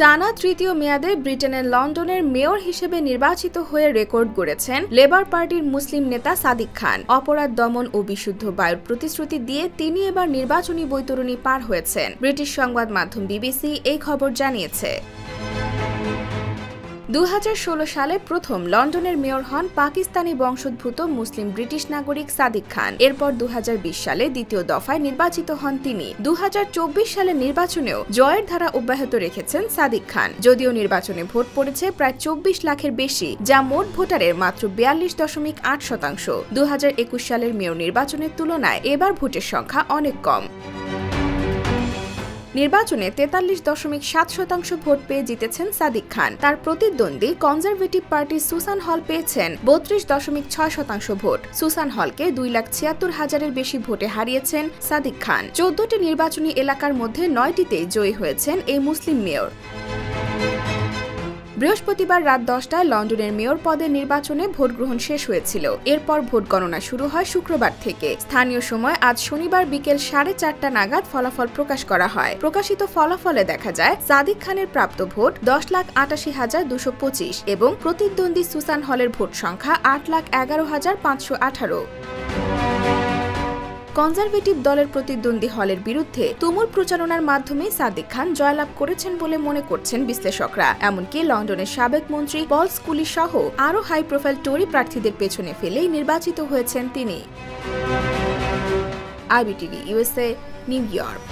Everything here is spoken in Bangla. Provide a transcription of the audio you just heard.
টানা তৃতীয় মেয়াদে ব্রিটেনের লন্ডনের মেয়র হিসেবে নির্বাচিত হয়ে রেকর্ড গড়েছেন লেবার পার্টির মুসলিম নেতা সাদিক খান। অপরাধ দমন ও বিশুদ্ধ বায়ুর প্রতিশ্রুতি দিয়ে তিনি এবার নির্বাচনী বৈতরণী পার হয়েছেন। ব্রিটিশ সংবাদ মাধ্যম বিবিসি এই খবর জানিয়েছে। 2016 সালে প্রথম লন্ডনের মেয়র হন পাকিস্তানি বংশোদ্ভূত মুসলিম ব্রিটিশ নাগরিক সাদিক খান। এরপর 2020 সালে দ্বিতীয় দফায় নির্বাচিত হন তিনি। 2024 সালের নির্বাচনেও জয়ের ধারা অব্যাহত রেখেছেন সাদিক খান। যদিও নির্বাচনে ভোট পড়েছে প্রায় 24 লাখের বেশি, যা মোট ভোটারের মাত্র 42.8%। 2021 সালের মেয়র নির্বাচনের তুলনায় এবার ভোটের সংখ্যা অনেক কম। নির্বাচনে 43.7% ভোট পেয়ে জিতেছেন সাদিক খান। তার প্রতিদ্বন্দ্বী কনজারভেটিভ পার্টির সুসান হল পেয়েছেন 32.6% ভোট। সুসান হলকে 2,76,000-এর বেশি ভোটে হারিয়েছেন সাদিক খান। 14টি নির্বাচনী এলাকার মধ্যে 9টিতে জয়ী হয়েছেন এই মুসলিম মেয়র। বৃহস্পতিবার রাত 10টায় লন্ডনের মেয়র পদের নির্বাচনে ভোট গ্রহণ শেষ হয়েছিল। এরপর ভোট গণনা শুরু হয় শুক্রবার থেকে। স্থানীয় সময় আজ শনিবার বিকেল 4:30টা নাগাদ ফলাফল প্রকাশ করা হয়। প্রকাশিত ফলাফলে দেখা যায় সাদিক খানের প্রাপ্ত ভোট 10,88,225 এবং প্রতিদ্বন্দ্বী সুসান হলের ভোট সংখ্যা 8,11,518। কনজারভেটিভ দলের প্রতিদ্বন্দ্বী হলের বিরুদ্ধে তুমুল প্রচারণার মাধ্যমে সাদিক খান জয়লাভ করেছেন বলে মনে করছেন বিশ্লেষকরা। এমনকি লন্ডনের সাবেক মন্ত্রী পল স্কুলি সহ আরও হাই প্রোফাইল টরি প্রার্থীদের পেছনে ফেলেই নির্বাচিত হয়েছেন তিনি। IBTV USA, new York.